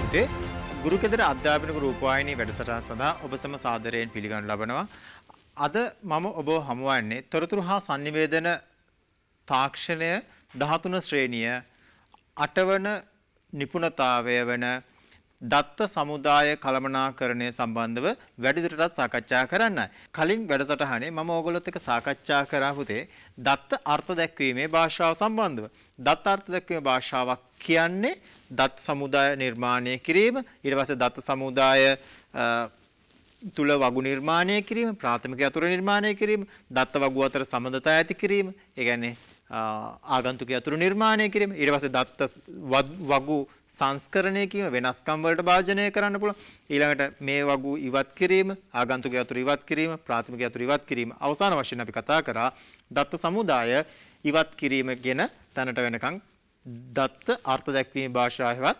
පුතේ ගුරු කෙදර අධ්‍යාපනික රූපවාහිනී වැඩසටහන සඳහා ඔබ සම සාදරයෙන් පිළිගනු ලබනවා. අද මම ඔබ හමුවන්නේ තොරතුරු හා sannivedana තාක්ෂණය 13 ශ්‍රේණිය 8 වන නිපුණතාවය වන දත්ත සමුදාය කළමනාකරණය සම්බන්ධව වැඩිදුරටත් සාකච්ඡා කරන්නයි. කලින් වැඩසටහනේ මම ඕගොල්ලොත් එක්ක සාකච්ඡා කරා පුතේ දත්ත අර්ථ දැක්වීමේ භාෂාව සම්බන්ධව. දත්ත අර්ථ දැක්වීමේ භාෂාවක් කියන්නේ දත් සමුදාය නිර්මාණය කිරීම, ඊට පස්සේ දත් සමුදාය තුල වගු නිර්මාණය කිරීම, ප්‍රාථමික යතුරු නිර්මාණය කිරීම, දත්ත වගු අතර සම්බන්ධතා ඇති කිරීම, ඒ කියන්නේ ආගන්තුක යතුරු නිර්මාණය කිරීම, ඊට පස්සේ දත්ත වගු සංස්කරණය කිරීම, වෙනස්කම් වලට භාජනය කරන්න පුළුවන්. ඊළඟට මේ වගු ඉවත් කිරීම, ආගන්තුක යතුරු ඉවත් කිරීම, ප්‍රාථමික යතුරු ඉවත් කිරීම. අවසාන වශයෙන් අපි කතා කරා දත්ත සමුදාය ඉවත් කිරීම ගැන තැනට වෙනකන් දත්ත අර්ථ දැක්වීමේ භාෂාවෙවත්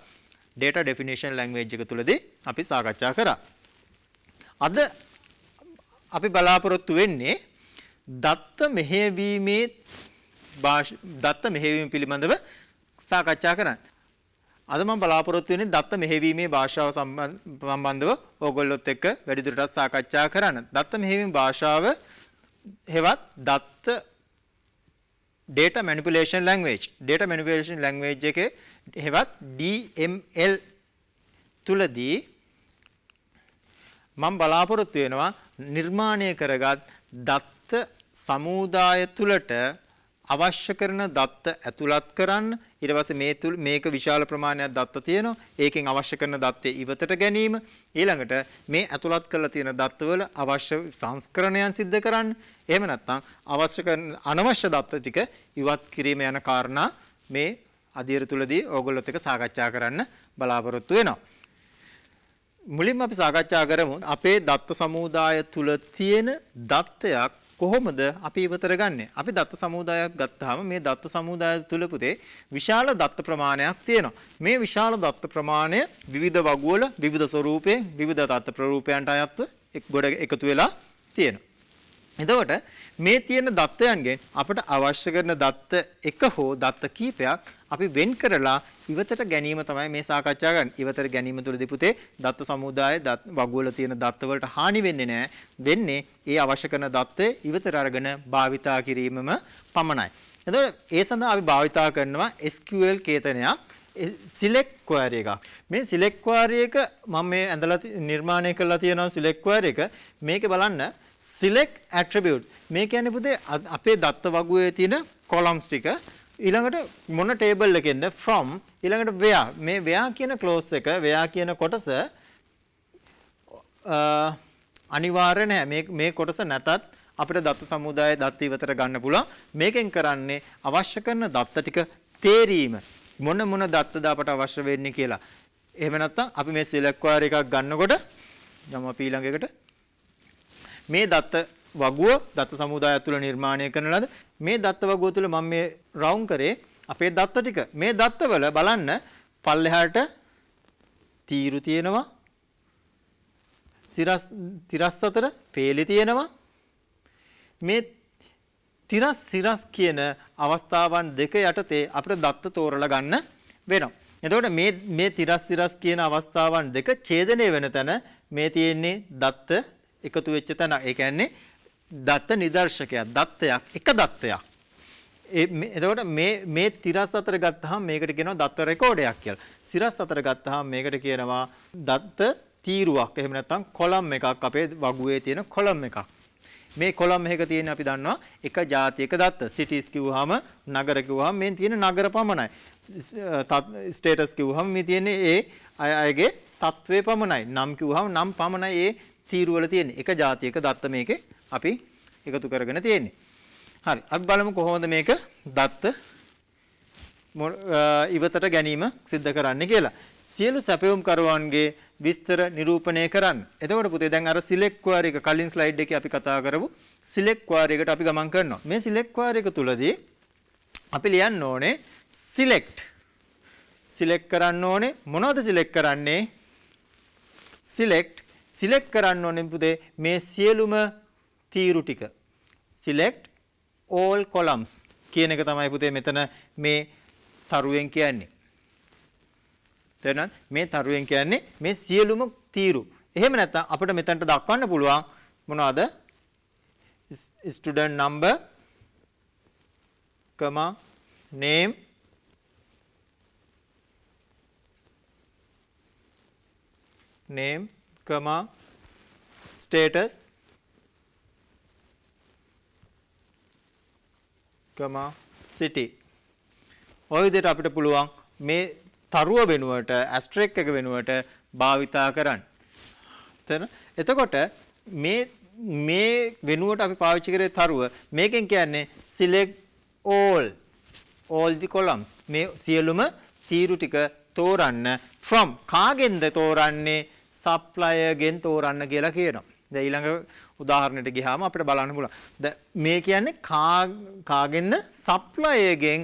data definition language එක තුලදී අපි සාකච්ඡා කරා. අද අපි බලාපොරොත්තු වෙන්නේ දත්ත මෙහෙයවීමේ දත්ත මෙහෙයවීම පිළිබඳව සාකච්ඡා කරන්න. අද මම බලාපොරොත්තු වෙන්නේ දත්ත මෙහෙයවීමේ භාෂාව සම්බන්ධව ඕගොල්ලොත් එක්ක වැඩිදුරටත් සාකච්ඡා කරන්න. දත්ත මෙහෙයවීම භාෂාව හෙවත් දත්ත data manipulation language එකේ හෙවත් DML තුලදී මම බලාපොරොත්තු වෙනවා නිර්මාණය කරගත් දත්ත සමුදාය තුලට අවශ්‍ය කරන දත්ත ඇතුළත් කරන්න. ඊට පස්සේ මේක විශාල ප්‍රමාණයක් දත්ත තියෙනවා. ඒකෙන් අවශ්‍ය කරන දත්තේ ඉවතට ගැනීම. ඊළඟට මේ ඇතුළත් කරලා තියෙන දත්තවල අවශ්‍ය සංස්කරණයන් සිද්ධ කරන්න. එහෙම නැත්නම් අවශ්‍ය කරන අනවශ්‍ය දත්ත ටික ඉවත් කිරීම යන කාරණා මේ අධීර තුලදී ඕගොල්ලොත් එක්ක සාකච්ඡා කරන්න බලාපොරොත්තු වෙනවා. මුලින්ම අපි සාකච්ඡා කරමු අපේ දත්ත සමුදාය තුල තියෙන දත්තයක් කොහොමද අපි ඉවතට ගන්නෙ? අපි දත්ත සමුදායක් ගත්තාම මේ දත්ත සමුදාය තුල පුතේ විශාල දත්ත ප්‍රමාණයක් තියෙනවා. මේ විශාල දත්ත ප්‍රමාණය විවිධ වගුවල විවිධ ස්වරූපයෙන් විවිධ දත්ත ප්‍රරූපයන්ට අයත්ව ගොඩ එකතු වෙලා තියෙනවා. එතකොට මේ තියෙන දත්තයන්ගෙන් අපට අවශ්‍ය කරන දත්ත එක හෝ දත්ත කීපයක් අපි වෙන් කරලා ඉවතට ගැනීම තමයි මේ සාකච්ඡා කරන්නේ. ඉවතට ගැනීම තුළදී පුතේ දත්ත සමුදායේ වගුවල තියෙන දත්ත වලට හානි වෙන්නේ නැහැ. වෙන්නේ ඒ අවශ්‍ය කරන දත්තේ ඉවතට අරගෙන භාවිතා කිරීමම පමණයි. එතකොට ඒ සඳහා අපි භාවිතා කරනවා SQL කේතනයක්, select query එකක්. මේ select query එක මම මේ ඇඳලා නිර්මාණය කරලා තියෙනවා select query එක. මේකේ බලන්න select attribute. මේ කියන්නේ පුතේ අපේ දත්ත වගුවේ තියෙන columns ටික ඊළඟට මොන table එකෙන්ද from ඊළඟට where. මේ where කියන clause එක where කියන කොටස අනිවාර්ය නැහැ. මේ කොටස නැතත් අපිට දත්ත සමුදාය දත්ත ඉවතට ගන්න පුළුවන්. මේකෙන් කරන්නේ අවශ්‍ය කරන දත්ත ටික තේරීම. මොන දත්තද අපට අවශ්‍ය වෙන්නේ කියලා. එහෙම නැත්නම් අපි මේ select query එකක් ගන්නකොට යමු අපි ඊළඟ එකට මේ දත්ත වගුව දත්ත සමුදාය තුළ නිර්මාණය කරන ලද මේ දත්ත වගුව තුළ මම මේ රවුන්ඩ් කරේ අපේ දත්ත ටික. මේ දත්තවල බලන්න පල්ලෙහාට තීරු තියෙනවා, තිරස් අතර පේලි තියෙනවා. මේ තිරස් සිරස් කියන අවස්ථාවන් දෙක යටතේ අපිට දත්ත තෝරලා ගන්න වෙනවා. එතකොට මේ තිරස් සිරස් කියන අවස්ථාවන් දෙක ඡේදනය වෙන තැන මේ තියෙන්නේ දත්ත එකතු වෙච්ච තැන. ඒ කියන්නේ දත්ත නිදර්ශකයක්, දත්තයක්, එක දත්තයක්. එතකොට මේ තිරස් අතර ගත්තාම මේකට කියනවා දත්ත රෙකෝඩයක් කියලා. සිරස් අතර ගත්තාම මේකට කියනවා දත්ත තීරුවක්. එහෙම නැත්නම් කොලම් එකක්, අපේ වගුවේ තියෙන කොලම් එකක්. මේ කොලම් එකක තියෙන අපි දන්නවා එක ජාතියක දත්ත. සිටිස් කිව්වහම, නගර කිව්වහම මේ තියෙන නගර පමණයි. ස්ටේටස් කිව්වහම මේ තියෙන්නේ ඒ අයගේ තත්වයේ පමණයි. නම් කිව්වහම නම් පමණයි ඒ තීරු වල තියෙන්නේ. එක ජාතියක දත්ත මේකේ අපි එකතු කරගෙන තියෙන්නේ. හරි. අපි බලමු කොහොමද මේක දත්ත ඉවතට ගැනීම සිද්ධ කරන්නේ කියලා. සියලු සැපයුම් කරවන්ගේ විස්තර නිරූපණය කරන්න. එතකොට පුතේ දැන් අර select query එක කලින් slide එකේ අපි කතා කරපු select query එකට අපි ගමන් කරනවා. මේ select query එක තුලදී අපි ලියන්න ඕනේ select කරන්න ඕනේ. මොනවද select කරන්නේ? select කරන්න ඕනේ පුතේ මේ සියලුම තීරු ටික. select all columns කියන එක තමයි පුතේ මෙතන මේ තරුවෙන් කියන්නේ. තේරෙනවද? මේ තරුවෙන් කියන්නේ මේ සියලුම තීරු. එහෙම නැත්නම් අපිට මෙතනට දක්වන්න පුළුවන් මොනවද? student number, name, status, city. ඔය විදිහට අපිට පුළුවන් මේ තරුව වෙනුවට asterisk එක වෙනුවට භාවිතා කරන්න. එතකොට මේ වෙනුවට අපි පාවිච්චි කරේ තරුව. මේකෙන් කියන්නේ select all the columns. මේ සියලුම තීරු ටික තෝරන්න from කාගෙන්ද තෝරන්නේ? supplier ගෙන් තෝරන්න කියලා කියනවා. දැන් ඊළඟ උදාහරණයට ගියාම අපිට බලන්න පුළුවන්. දැන් මේ කියන්නේ කාගෙන්ද? supplier ගෙන්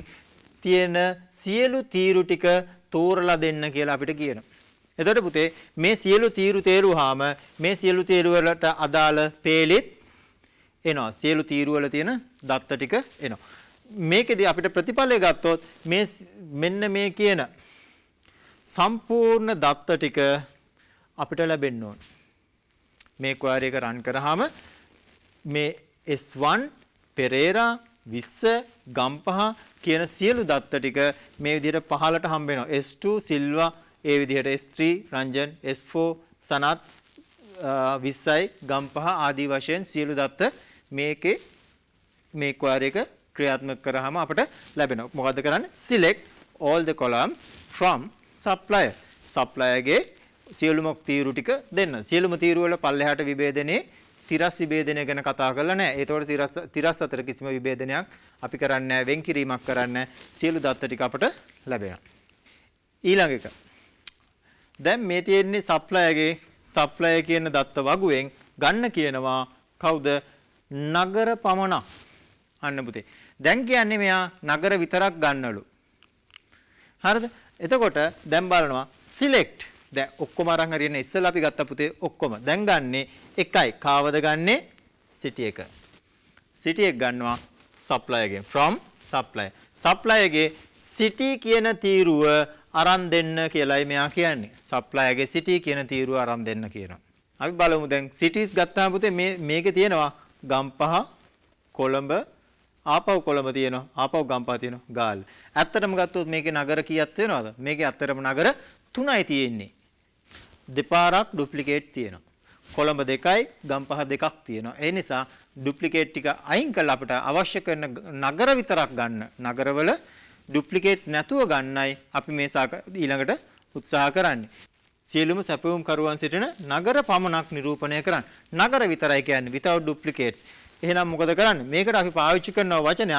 තියෙන සියලු තීරු ටික තෝරලා දෙන්න කියලා අපිට කියනවා. එතකොට පුතේ මේ සියලු තීරු තේරුවාම මේ සියලු තීරු වලට අදාළ පේලිත් එනවා. සියලු තීරු වල තියෙන දත්ත ටික එනවා. මේකෙදී අපිට ප්‍රතිඵලය ගත්තොත් මෙන්න මේ කියන සම්පූර්ණ දත්ත ටික අපිට ලැබෙන්න ඕන. මේ query එක run කරාම මේ S1 පෙරේරා 20 ගම්පහ කියන සියලු දත්ත ටික මේ විදිහට පහලට හම්බ වෙනවා. S2 සිල්වා ඒ විදිහට S3 රංජන් S4 සනත් 20යි ගම්පහ ආදී වශයෙන් සියලු දත්ත මේකේ මේ query එක ක්‍රියාත්මක කරාම අපට ලැබෙනවා. මොකද්ද කරන්නේ? select all the columns from supplier. supplier ගේ සියලුම තීරු ටික දෙන්න. සියලුම තීරු වල පල්ලෙහාට විභේදනයේ තිරස් විභේදනය ගැන කතා කරලා නැහැ. ඒතකොට තිරස් අතර කිසිම විභේදනයක් අපි කරන්නේ නැහැ. වෙන් කිරීමක් කරන්නේ නැහැ. සියලු දත්ත ටික අපට ලැබෙනවා. ඊළඟ එක. දැන් මේ තියෙන්නේ supplier කියන දත්ත වගුවෙන් ගන්න කියනවා කවුද? නගර පමණක්. අන්න පුතේ. දැන් කියන්නේ මෙයා නගර විතරක් ගන්නලු. හරිද? එතකොට දැන් බලනවා select. දැන් ඔක්කොම අරන් හරියන්නේ ඉස්සෙල්ලා අපි ගත්ත පුතේ ඔක්කොම. දැන් ගන්නෙ එකයි. කාවද ගන්නෙ? city එක. city එක ගන්නවා supplier ගෙන් from supplier. supplier ගේ city කියන තීරුව අරන් දෙන්න කියලායි මෙයා කියන්නේ. supplier ගේ city කියන තීරුව අරන් දෙන්න කියනවා. අපි බලමු දැන් cities ගත්තාම පුතේ මේකේ තියෙනවා ගම්පහ, කොළඹ, ආපහු කොළඹ තියෙනවා, ආපහු ගම්පහ තියෙනවා, ගාල්ල. ඇත්තටම ගත්තොත් මේකේ නගර කීයක් තියෙනවද? මේකේ ඇත්තටම නගර 3යි තියෙන්නේ. දෙපාරක් ඩුප්ලිකේට් තියෙනවා. කොළඹ 2යි, ගම්පහ 2ක් තියෙනවා. ඒ නිසා ඩුප්ලිකේට් ටික අයින් කරලා අපිට අවශ්‍ය කරන නගර විතරක් ගන්න. නගරවල ඩුප්ලිකේට්ස් නැතුව ගන්නයි අපි මේ ඊළඟට උත්සාහ කරන්නේ. සියලුම සැපයුම් කරුවන් සිටින නගර පමණක් නිරූපණය කරන්න. නගර විතරයි කියන්නේ without duplicates. එහෙනම් මොකද කරන්නේ? මේකට අපි පාවිච්චි කරන වචනය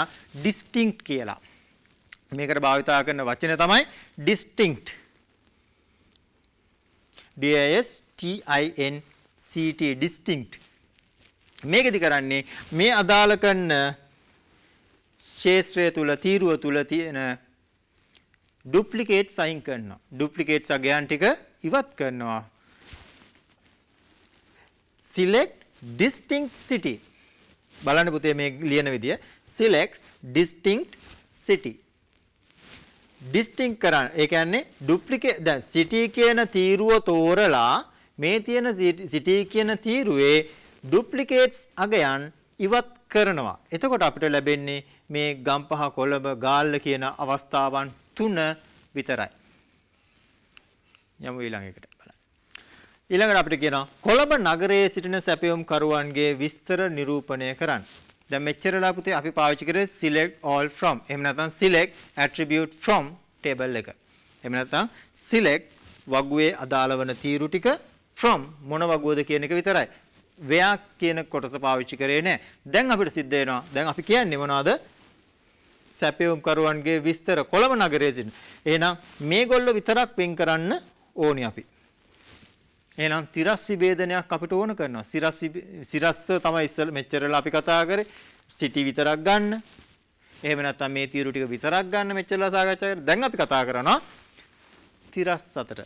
distinct කියලා. මේකට භාවිතා කරන වචනය තමයි distinct. D-I-S-T-I-N-C-T distinct. මේකෙදි කරන්නේ මේ අදාළ කරන ශේත්‍රය තුල තීරුව තුල තියෙන ඩුප්ලිකේට්ස් අයින් කරනවා. ඩුප්ලිකේට්ස් අගයන් ටික ඉවත් කරනවා. select distinct city. බලන්න පුතේ මේ ලියන විදිය. select distinct city. distinct කරන්න. ඒ කියන්නේ duplicate දැන් city කියන තීරුව තෝරලා මේ තියෙන city කියන තීරුවේ duplicates අගයන් ඉවත් කරනවා. එතකොට අපිට ලැබෙන්නේ මේ ගම්පහ, කොළඹ, ගාල්ල කියන අවස්ථාවන් 3 විතරයි. යමු ඊළඟ එකට බලන්න. ඊළඟට අපිට කියනවා කොළඹ නගරයේ සිටින සැපයුම් කරුවන්ගේ විස්තර නිරූපණය කරන්න. දැන් මෙච්චරලා පුතේ අපි පාවිච්චි කරේ select all from. එහෙම නැත්නම් select attribute from table එක. එහෙම නැත්නම් select වගුවේ අදාළ වන තීරු ටික from මොන වගුවද කියන එක විතරයි. where කියන කොටස පාවිච්චි කරේ නැහැ. දැන් අපිට සිද්ධ වෙනවා. දැන් අපි කියන්නේ මොනවද? සැපයුම් කරුවන්ගේ විස්තර කොළඹ නගරයේ සිටින. එහෙනම් මේගොල්ලෝ විතරක් වෙන් කරන්න ඕනි අපි. එහෙනම් තිරස් විභේදනයක් අපිට ඕන කරනවා. සිරස්ස තමයි ඉස්සෙල් මෙච්චරලා අපි කතා කරේ. සිටි විතරක් ගන්න. එහෙම නැත්නම් මේ තීරු ටික විතරක් ගන්න මෙච්චරලා සාකච්ඡා කරා. දැන් අපි කතා කරනවා තිරස් අතර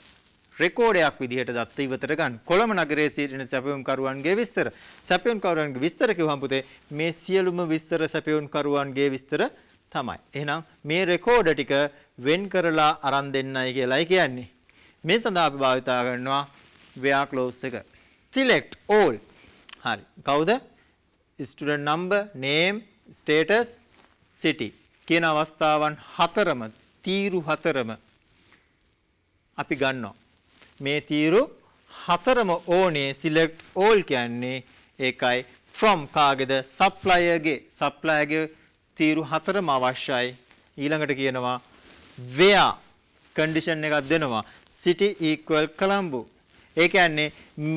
රෙකෝඩයක් විදිහට දත්ත ඉවතට ගන්න. කොළඹ නගරයේ සිටින සැපයුම් කරුවන්ගේ විස්තර. සැපයුම් කරුවන්ගේ විස්තර කිව්වම පුතේ මේ සියලුම විස්තර සැපයුම් කරුවන්ගේ විස්තර තමයි. එහෙනම් මේ රෙකෝඩ ටික වෙන් කරලා අරන් දෙන්නයි කියලායි කියන්නේ. මේ සඳහා අපි භාවිතා කරනවා where clause එක. select all. හරි. කවුද? student number, name, status, city කියන අවස්ථාවන් හතරම තීරු හතරම අපි ගන්නවා. මේ තීරු හතරම ඕනේ select all කියන්නේ ඒකයි. from කාගේද? supplier ගේ තීරු හතරම අවශ්‍යයි. ඊළඟට කියනවා where condition එකක් දෙනවා. city equal Colombo. ඒ කියන්නේ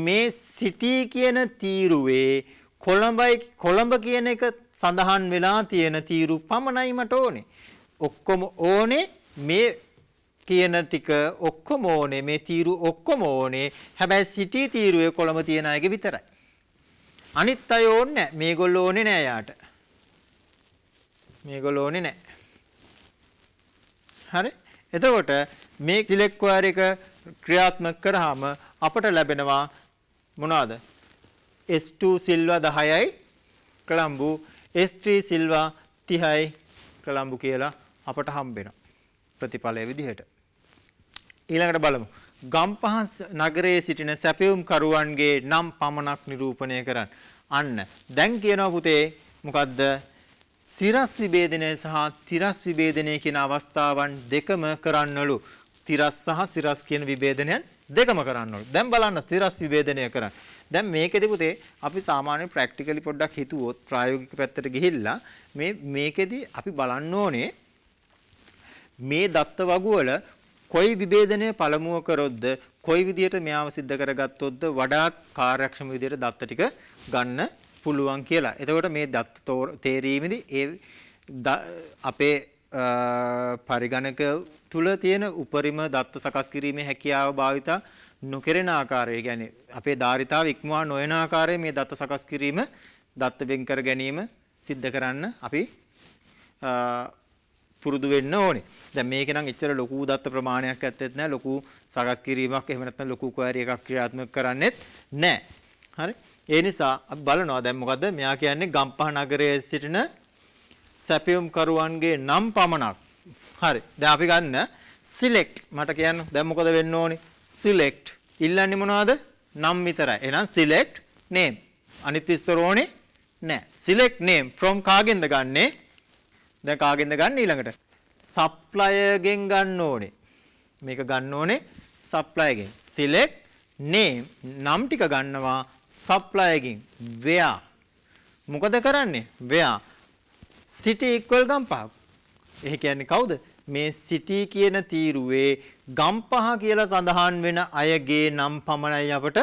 මේ city කියන තීරුවේ කොළඹ කියන එක සඳහන් වෙලා තියෙන තීරු පමණයි මට ඕනේ. ඔක්කොම ඕනේ මේ කියන ටික ඔක්කොම ඕනේ මේ තීරු ඔක්කොම ඕනේ. හැබැයි city තීරුවේ කොළඹ තියෙන අයගේ විතරයි. අනිත් අය ඕනේ නැහැ. මේගොල්ලෝ ඕනේ නැහැ යාට. මේගොල්ලෝ ඕනේ නැහැ. හරි? එතකොට මේ select query එක ක්‍රියාත්මක කරාම අපට ලැබෙනවා මොනවාද? S2 සිල්වා 10යි කොළඹ, S3 සිල්වා 30යි කොළඹ කියලා අපට හම්බ වෙනවා ප්‍රතිඵලයේ විදිහට. ඊළඟට බලමු. ගම්පහ නගරයේ සිටින සැපයුම් කරුවන්ගේ නම් පමණක් නිරූපණය කරන්න. අන්න දැන් කියනවා පුතේ මොකද්ද? සිරස් විභේදනය සහ තිරස් විභේදනය කියන අවස්ථාවන් දෙකම කරන්නලු. තිරස් සහ සිරස් කියන විභේදනයන් දෙකම කරන්නලු. දැන් බලන්න තිරස් විභේදනය කරන්න. දැන් මේකෙදි පුතේ අපි සාමාන්‍ය ප්‍රැක්ටිකලි පොඩ්ඩක් හිතුවොත් ප්‍රායෝගික පැත්තට ගිහිල්ලා මේකෙදි අපි බලන්න ඕනේ මේ දත්ත වගුවල කොයි විභේදනය පළමුව කරොත්ද කොයි විදියට මෙයාව සිද්ධ කරගත්තොත්ද වඩාත් කාර්යක්ෂම විදියට දත්ත ටික ගන්න පුළුවන් කියලා. එතකොට මේ දත්ත තේරීමේදී ඒ අපේ පරිගණක තුල තියෙන උපරිම දත්ත සකස් කිරීමේ හැකියාව භාවිතා නොකරන ආකාරය, කියන්නේ අපේ ධාරිතාව ඉක්මවා නොයන ආකාරයේ මේ දත්ත සකස් කිරීම දත්ත වෙන් කර ගැනීම සිද්ධ කරන්න අපි පුරුදු වෙන්න ඕනේ. දැන් මේක නම් එච්චර ලොකු දත්ත ප්‍රමාණයක් ඇත්තෙත් නැහැ. ලොකු සකස් කිරීමක් එහෙම නැත්නම් ලොකු query එකක් ක්‍රියාත්මක කරන්නේත් නැහැ. හරි? ඒ නිසා අපි බලනවා දැන් මොකද්ද? මෙයා කියන්නේ ගම්පහ නගරයේ සිටින සැපයුම් කරුවන්ගේ නම් පමණක්. හරි. දැන් අපි ගන්න select මට කියන්න. දැන් මොකද වෙන්න ඕනේ? select ඉල්ලන්නේ මොනවද? නම් විතරයි. එහෙනම් select name. අනිත් විස්තර ඕනේ නැහැ. select name from කාගෙන්ද ගන්නෙ? දැන් කාගෙන්ද ගන්න ඊළඟට? supplier ගෙන් ගන්න ඕනේ. මේක ගන්න ඕනේ supplier ගෙන්. select name නම් ටික ගන්නවා supplier ගෙන්. where මොකද කරන්නේ? where city equal Gampaha. ඒ කියන්නේ කවුද? මේ city කියන තීරුවේ ගම්පහ කියලා සඳහන් වෙන අයගේ නම් පමණයි අපට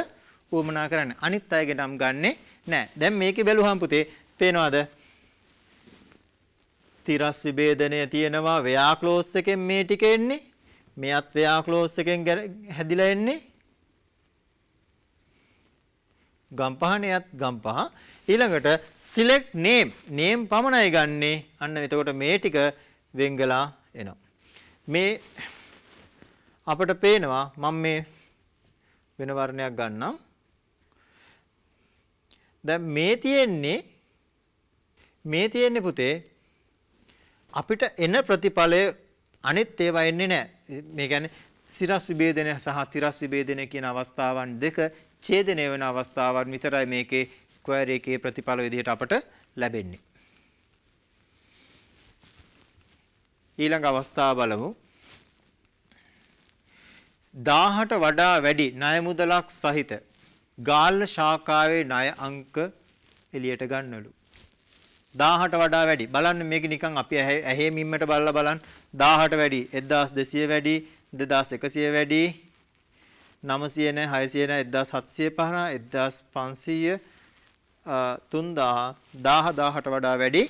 උවමනා කරන්නේ. අනිත් අයගේ නම් ගන්නෙ නැහැ. දැන් මේකේ බැලුවහම පුතේ පේනවද? තිරස් විභේදනය තියෙනවා where clause එකෙන් මේ ටික එන්නේ. මෙයත් where clause එකෙන් හැදිලා එන්නේ. ගම්පහණයත් ගම්පහ. ඊළඟට select name පමණයි ගන්නෙ. අන්න එතකොට මේ ටික වෙංගලා එනවා. මේ අපිට පේනවා මම මේ වෙන වර්ණයක් ගන්නම්. දැන් මේ තියෙන්නේ පුතේ අපිට එන ප්‍රතිඵලය අනිත් ඒවා එන්නේ නැහැ. මේ කියන්නේ සිරස් විභේදනය සහ තිරස් විභේදනය කියන අවස්ථාවන් දෙක ඡේදනය වෙන අවස්ථාවන් විතරයි මේකේ query එකේ ප්‍රතිඵල විදිහට අපට ලැබෙන්නේ. ඊළඟ අවස්ථාව බලමු. 1000ට වඩා වැඩි ණය මුදලක් සහිත ගාල්ල ශාඛාවේ ණය අංක එළියට ගන්නලු. 1000ට වඩා වැඩි. බලන්න මේක නිකන් අපි ඇහි මිම්මට බලලා බලන්න. 1000ට වැඩි 1200 වැඩි 2100 වැඩි 900 නැහැ 600 නැහැ 1750 1500 3000 1000ට වඩා වැඩි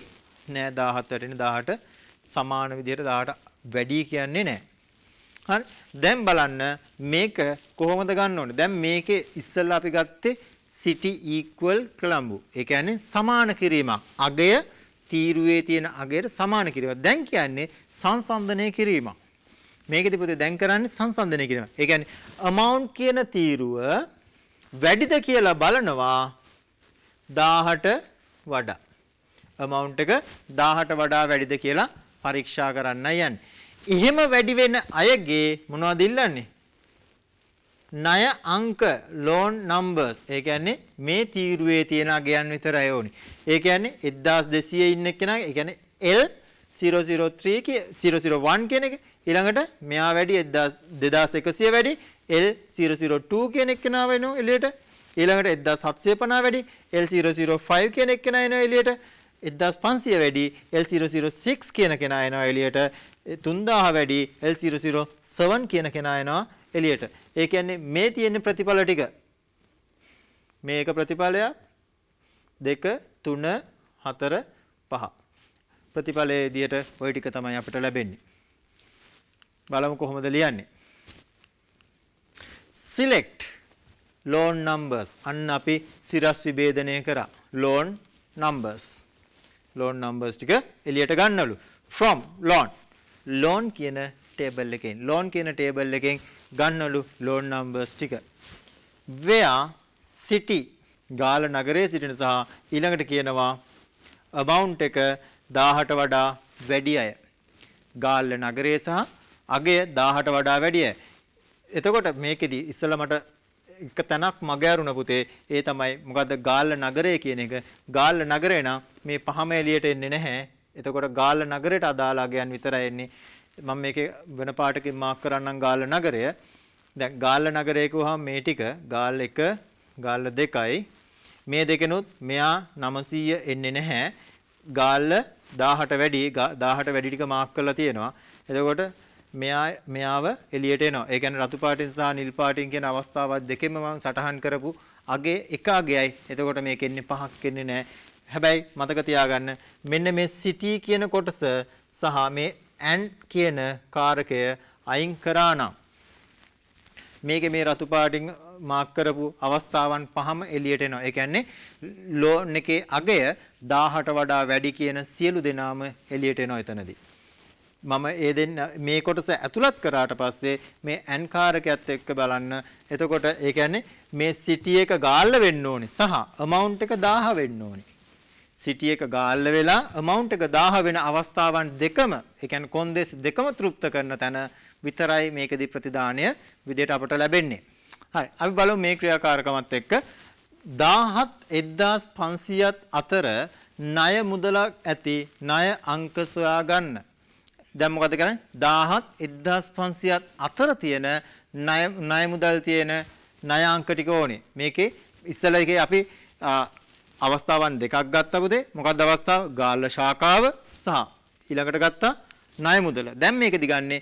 නෑ 17 වැටෙන 1000ට සමාන විදිහට 1000ට වැඩි කියන්නේ නෑ. හරි. දැන් බලන්න මේක කොහොමද ගන්න ඕනේ? දැන් මේකේ ඉස්සෙල්ලා අපි ගත්තේ city equal Colombo. ඒ කියන්නේ සමාන කිරීමක්. අගය තීරුවේ තියෙන අගයට සමාන කිරීමක්. දැන් කියන්නේ සංසන්දනය කිරීමක්. මේකෙදි පුතේ දැන් කරන්නේ සංසන්දනය කිරීමක්. ඒ කියන්නේ amount කියන තීරුව වැඩිද කියලා බලනවා 1000ට වඩා. amount එක 1000ට වඩා වැඩිද කියලා පරීක්ෂා කරන්න යන්නේ. එහෙම වැඩි වෙන අයගේ මොනවද ඉල්ලන්නේ? ණය අංක loan numbers. ඒ කියන්නේ මේ තීරුවේ තියෙන අගයන් විතරයි ඕනි. ඒ කියන්නේ 1200 ඉන්න කෙනා ඒ කියන්නේ L003 001 කියන එක ඊළඟට මෙයා වැඩි 2100 වැඩි L002 කියන එක කෙනා වෙනවා එළියට. ඊළඟට 1750 වැඩි L005 කියන එක කෙනා එනවා එළියට. 1500 වැඩි L006 කියන කෙනා එනවා එළියට. 3000 වැඩි L007 කියන කෙනා එනවා එළියට. ඒ කියන්නේ මේ තියෙන ප්‍රතිඵල ටික මේක ප්‍රතිඵලයක් 2 3 4 5 ප්‍රතිඵලයේ විදියට ওই ටික තමයි අපිට ලැබෙන්නේ. බලමු කොහොමද ලියන්නේ. select loan numbers. අන්න අපි සිරස් විභේදනය කරා. loan numbers ටික එළියට ගන්නලු. from loan කියන table එකෙන් ගන්නලු loan numbers ටික. where city ගාල්ල නගරයේ සිටින සහ ඊළඟට කියනවා amount එක 1000ට වඩා වැඩි අය. ගාල්ල නගරයේ සහ අගය 1000ට වඩා වැඩි අය. එතකොට මේකෙදි ඉස්සෙල්ලා මට එක තැනක් මග ඇරුණ පුතේ. ඒ තමයි මොකද්ද ගාල්ල නගරය කියන එක. ගාල්ල නගරේ නම් මේ පහම එළියට එන්නේ නැහැ. එතකොට ගාල්ල නගරයට අදාළ අගයන් විතරයි එන්නේ. මම මේකේ වෙන පාටකින් මාක් කරන්නම් ගාල්ල නගරය. දැන් ගාල්ල නගරය කිව්වහම මේ ටික ගාල්ල 1 ගාල්ල 2යි. මේ දෙකනොත් මෙයා 900 එන්නේ නැහැ. ගාල්ල 1000ට වැඩි ටික මාක් කරලා තියෙනවා. එතකොට මෙයාව එළියට එනවා. ඒ කියන්නේ රතු පාටින් සහ නිල් පාටින් කියන අවස්ථාවත් දෙකෙම මම සටහන් කරපු අගේ එක අගයයි. එතකොට මේක එන්නේ 5ක් එන්නේ නැහැ. හැබැයි මතක තියාගන්න මෙන්න මේ city කියන කොටස සහ මේ and කියන කාරකය අයින් කරා නම් මේකේ මේ රතු පාටින් මාක් කරපු අවස්ථාවන් පහම එළියට එනවා. ඒ කියන්නේ loan එකේ අගය 1000ට වඩා වැඩි කියන සියලු දෙනාම එළියට එනවා එතනදී. මම මේ කොටස ඇතුළත් කරාට පස්සේ මේ n කාරකයත් එක්ක බලන්න. එතකොට ඒ කියන්නේ මේ city එක ගාල්ල වෙන්න ඕනේ සහ amount එක 1000 වෙන්න ඕනේ. city එක ගාල්ල වෙලා amount එක 1000 වෙන අවස්ථාවන් දෙකම ඒ කියන්නේ කොන්දේස් දෙකම තෘප්ත කරන තැන විතරයි මේකදී ප්‍රතිදානය විදියට අපට ලැබෙන්නේ. හරි. අපි බලමු මේ ක්‍රියාකාරකමත් එක්ක 1000ත් 1500ත් අතර ණය මුදලක් ඇති ණය අංක සොයා ගන්න. දැන් මොකද කරන්නේ 1000ත් 1500ත් අතර තියෙන ණය මුදල් තියෙන ණය අංක ටික ඕනේ. මේකේ ඉස්සෙල්ලා එකේ අපි අවස්ථාවන් දෙකක් ගත්තා පුතේ. මොකක්ද අවස්ථාව? ගාල්ල ශාඛාව සහ ඊළඟට ගත්තා ණය මුදල. දැන් මේකෙදි ගන්නේ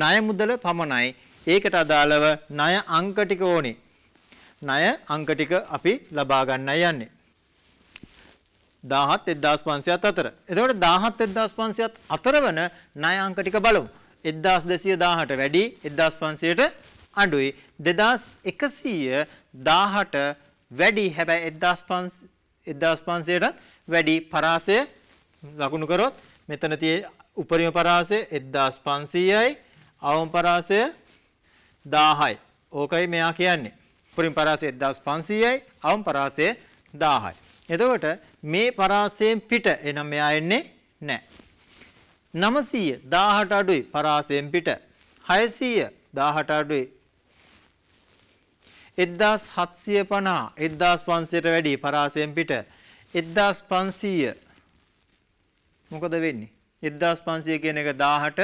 ණය මුදල පමණයි. ඒකට අදාළව ණය අංක ටික ඕනේ. ණය අංක ටික අපි ලබා ගන්නයි යන්නේ. 1000ත් 1500ත් අතර. එතකොට 1000ත් 1500ත් අතර වන ණය අංක ටික බලමු. 1210ට වැඩි 1500ට අඩුයි. 2100 1000ට වැඩි හැබැයි 1500ට වැඩි පරාසය ලකුණු කරොත් මෙතන තියෙන උපරිම පරාසය 1500යි අවම පරාසය 1000යි. ඕකයි මෙයා කියන්නේ. උපරිම පරාසය 1500යි අවම පරාසය 1000යි. එතකොට මේ පරාසයෙන් පිට එනම් මෙයා එන්නේ නැහැ. 900 1000ට අඩුයි පරාසයෙන් පිට. 600 1000ට අඩුයි. 1750 1500ට වැඩි පරාසයෙන් පිට. 1500 මොකද වෙන්නේ? 1500 කියන එක 1000ට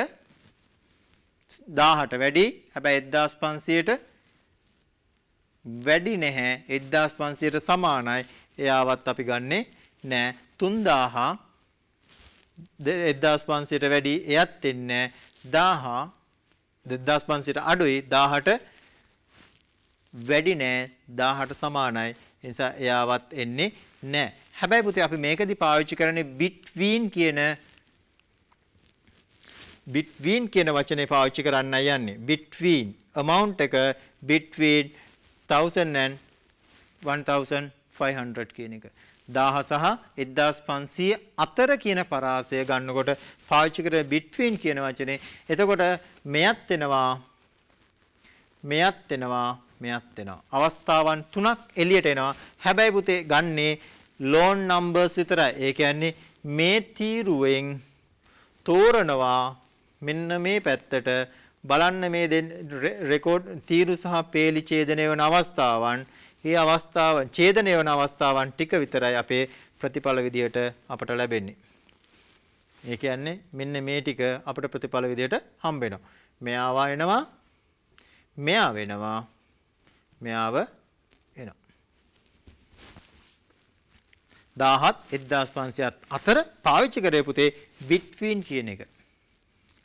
වැඩි. හැබැයි 1500ට වැඩි නැහැ. 1500ට සමානයි. එයාවත් අපි ගන්නෙ නෑ. 3000 1500ට වැඩි එයත් එන්නේ 2500ට අඩුයි 1000ට වැඩි නෑ 1000ට සමානයි. ඒ නිසා එයාවත් එන්නේ නෑ. හැබැයි පුතේ අපි මේකදී පාවිච්චි කරන්නේ between කියන වචනේ පාවිච්චි කරන්නයි යන්නේ. between amount එක between 1000 and 1500 කියන එක. 1000 සහ 1500 අතර කියන පරාසය ගන්නකොට පාවිච්චි කරේ between කියන වචනේ. එතකොට මෙයත් එනවා. අවස්ථාවන් තුනක් එළියට එනවා. හැබැයි පුතේ ගන්නේ loan numbers විතරයි. ඒ කියන්නේ මේ තීරුවෙන් තෝරනවා මෙන්න මේ පැත්තට බලන්න මේ රෙකෝඩ් තීරු සහ පේලි ඡේදනය වන අවස්ථාවන් මේ අවස්ථාවන් ඡේදනය වන අවස්ථාවන් ටික විතරයි අපේ ප්‍රතිඵල විදියට අපට ලැබෙන්නේ. ඒ කියන්නේ මෙන්න මේ ටික අපට ප්‍රතිඵල විදියට හම්බ වෙනවා. මෙයාව එනවා මෙයා වෙනවා මෙයාව එනවා. 17 1500 අතර පාවිච්චි කරේ පුතේ between කියන එක.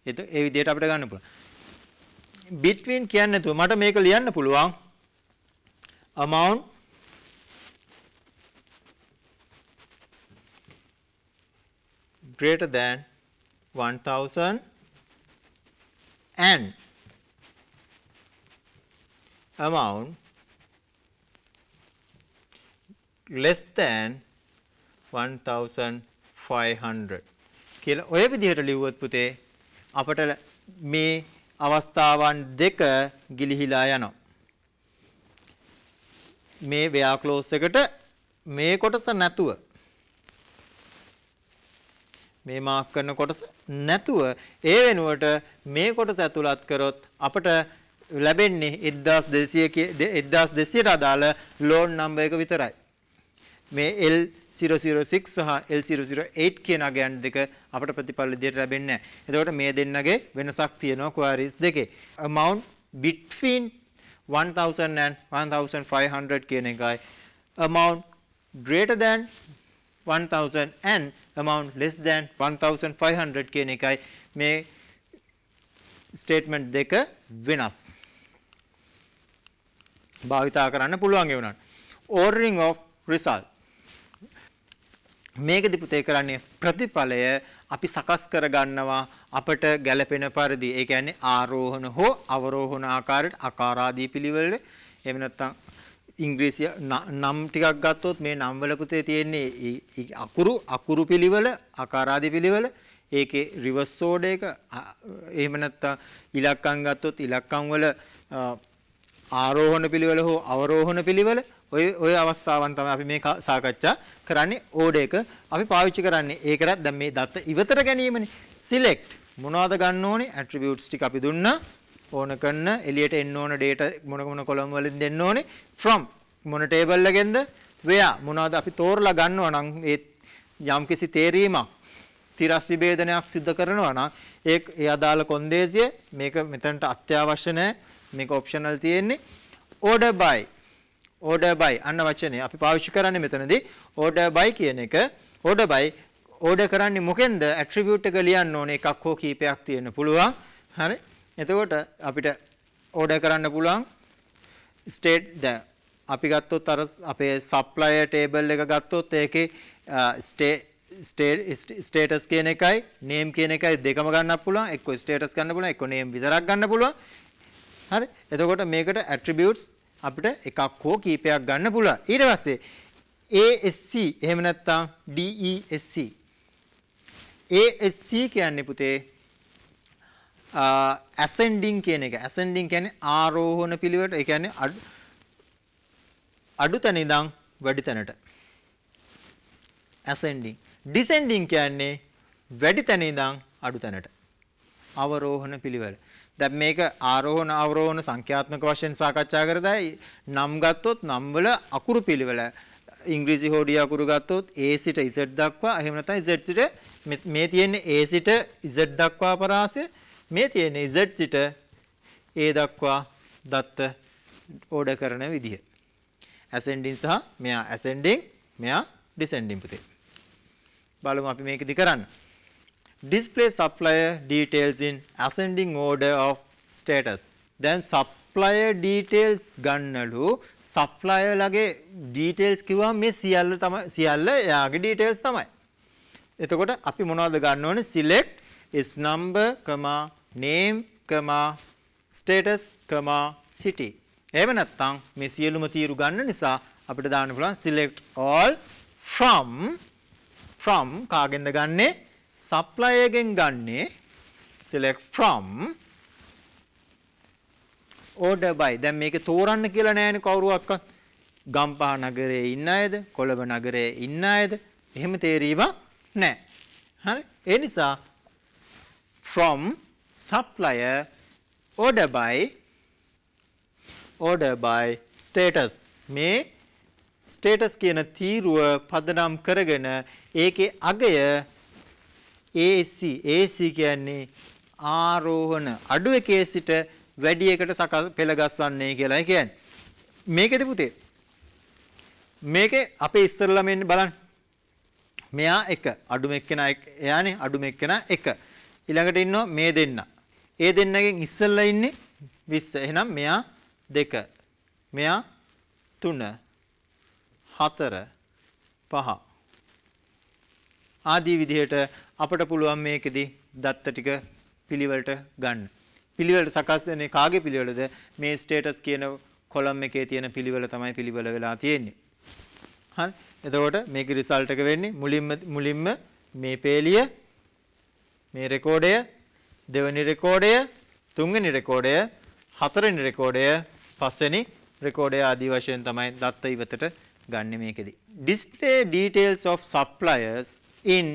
ඒ විදිහට අපිට ගන්න පුළුවන්. between කියන්නේ නැතුව මට මේක ලියන්න පුළුවන් amount greater than 1000 and amount less than 1500 කියලා ඔය විදිහට ලිව්වොත් පුතේ අපට මේ අවස්ථාවන් දෙක ගිලිහිලා යනවා. මේ where clause එකට මේ කොටස නැතුව මේ මාක් කරන කොටස නැතුව ඒ වෙනුවට මේ කොටස ඇතුළත් කරොත් අපට ලැබෙන්නේ 1200ට අදාළ ලෝන් නම්බර් එක විතරයි. මේ L006 සහ L008 කියන අගයන් දෙක අපට ප්‍රතිඵල විදිහට ලැබෙන්නේ නැහැ. එතකොට මේ දෙන්නගේ වෙනසක් තියෙනවා queries දෙකේ. amount between 1000 and 1500 කියන එකයි amount greater than 1000 and amount less than 1500 කියන එකයි මේ statement දෙක වෙනස්. භාවිතා කරන්න පුළුවන් ඒ වුණාට. ordering of result මේකදී පුතේ කරන්නේ ප්‍රතිඵලය අපි සකස් කර ගන්නවා අපට ගැළපෙන පරිදි. ඒ කියන්නේ ආරෝහණ හෝ අවරෝහණ ආකාරයට ආකාරාදී පිළිවෙල. එහෙම නැත්නම් ඉංග්‍රීසි නම් ටිකක් ගත්තොත් මේ නම් වල පුතේ තියෙන්නේ අකුරු පිළිවෙල ආකාරාදී පිළිවෙල. ඒකේ රිවර්ස් ඕඩර් එක එහෙම නැත්නම් ඉලක්කම් ගත්තොත් ඉලක්කම් වල ආරෝහණ පිළිවෙල හෝ අවරෝහණ පිළිවෙල ඔය අවස්ථාවන් තමයි අපි මේ සාකච්ඡා කරන්නේ. ඕඩර් එක අපි පාවිච්චි කරන්නේ ඒකටත් දැන් මේ දත්ත ඉවතර ගැනීමනේ. select මොනවද ගන්න ඕනේ? attributes ටික අපි දුන්නා. ඕන කරන එළියට එන්න ඕන data මොන column වලින් දෙන්න ඕනේ. from මොන table එකෙන්ද? where මොනවද අපි තෝරලා ගන්නවා නම් ඒ යම්කිසි තේරීමක් තිරස් විභේදනයක් සිදු කරනවා නම් ඒ අදාළ කොන්දේසිය මේක මෙතනට අත්‍යවශ්‍ය නැහැ. මේක optional තියෙන්නේ. order by අන්න වචනේ අපි පාවිච්චි කරන්නේ මෙතනදී order by කියන එක. order කරන්නේ මොකෙන්ද? attribute එක ලියන්න ඕනේ එකක් හෝ කීපයක් තියෙන්න පුළුවන්. හරි. එතකොට අපිට order කරන්න පුළුවන් state දැන් අපි ගත්තොත් අර අපේ supplier table එක ගත්තොත් ඒකේ status කියන එකයි name කියන එකයි දෙකම ගන්නත් පුළුවන්. එක්ක status ගන්න පුළුවන්, එක්ක name විතරක් ගන්න පුළුවන්. හරි. එතකොට මේකට attributes අපිට එකක් හෝ කීපයක් ගන්න පුළුවන්. ඊට පස්සේ ASC එහෙම නැත්නම් DESC. ASC කියන්නේ පුතේ ascending කියන එක. ascending කියන්නේ ආරෝහණ පිළිවෙලට. ඒ කියන්නේ අඩු තැන ඉඳන් වැඩි තැනට. ascending. descending කියන්නේ වැඩි තැන ඉඳන් අඩු තැනට. අවරෝහණ පිළිවෙල. දැන් මේක ආරෝහණ අවරෝහණ සංඛ්‍යාත්මක වශයෙන් සාකච්ඡා කරද්දී නම් ගත්තොත් නම් වල අකුරු පිළිවෙල ඉංග්‍රීසි හෝඩිය අකුරු ගත්තොත් A සිට Z දක්වා එහෙම නැත්නම් Z සිට මේ තියෙන්නේ A සිට Z දක්වා පරාසය මේ තියෙන්නේ Z සිට A දක්වා දත්ත ඕඩර් කරන විදිහ. ascending සහ මෙයා ascending මෙයා descending පුතේ. බලමු අපි මේකදී කරන්න. Display supplier details in ascending order of status. දැන් supplier details ගන්නලු supplier ලගේ details කිව්වම මේ සියල්ල එයාගේ details තමයි. එතකොට අපි මොනවද ගන්න ඕනේ? select is number, name, status, city. එහෙම නැත්නම් මේ සියලුම තීරු ගන්න නිසා අපිට දාන්න පුළුවන් select all from කාගෙන්ද ගන්නෙ? supplier ගෙන් ගන්නෙ. select from order by. දැන් මේකේ තෝරන්න කියලා නෑනේ කවුරුවක්වත්. ගම්පහ නගරයේ ඉන්න අයද, කොළඹ නගරයේ ඉන්න අයද එහෙම තේරීමක් නෑ. හරි? ඒ නිසා from supplier order by status මේ status කියන තීරුව පදනම් කරගෙන ඒකේ අගය AC කියන්නේ ආරෝහණ අඩු එකේ සිට වැඩි එකට පෙළ ගස්වන්නේ කියලායි කියන්නේ. මේකෙද පුතේ මේකේ අපේ ඉස්සරළම එන්නේ බලන්න. මෙයා 1 අඩුම එක්කෙනා එයානේ අඩුම එක්කෙනා 1. ඊළඟට ඉන්නවා මේ දෙන්න. ඒ දෙන්නගෙන් ඉස්සෙල්ලා ඉන්නේ 20. එහෙනම් මෙයා 2. මෙයා 3 4 5 ආදී විදිහට අපට පුළුවන් මේකෙදි දත්ත ටික පිළිවෙලට ගන්න. පිළිවෙලට සකස් වෙන්නේ කාගේ පිළිවෙලද? මේ ස්ටේටස් කියන කොලම් එකේ තියෙන පිළිවෙල තමයි පිළිවෙල වෙලා තියෙන්නේ. හරි. එතකොට මේකේ රිසල්ට් එක වෙන්නේ මුලින්ම මේ පේලිය, මේ රෙකෝඩය, දෙවෙනි රෙකෝඩය, තුන්වෙනි රෙකෝඩය, හතරවෙනි රෙකෝඩය, පස්වෙනි රෙකෝඩය ආදී වශයෙන් තමයි දත්ත ඉවතට ගන්න මේකෙදි. Display details of suppliers in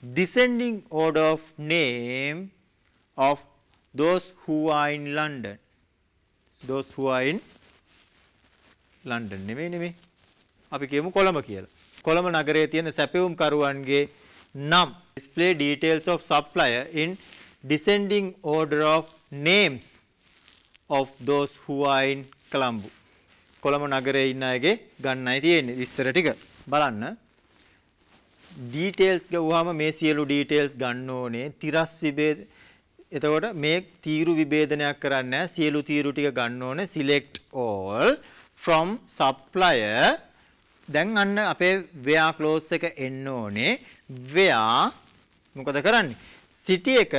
descending order of name of those who are in London. Those who are in London නෙමෙයි. අපි කියමු කොළඹ කියලා. කොළඹ නගරයේ තියෙන සැපයුම් කරුවන්ගේ නම් display details of supplier in descending order of names of those who are in Colombo. Colombo නගරයේ ඉන්න අයගේ ගන්නයි තියෙන්නේ විස්තර ටික. බලන්න. details ගවුවාම මේ සියලු details ගන්න ඕනේ. තිරස් විභේද එතකොට මේ තීරු විභේදනයක් කරන්නේ නැහැ. සියලු තීරු ටික ගන්න ඕනේ. select all from supplier. දැන් අන්න අපේ where clause එක එන්න ඕනේ. where මොකද කරන්නේ? city එක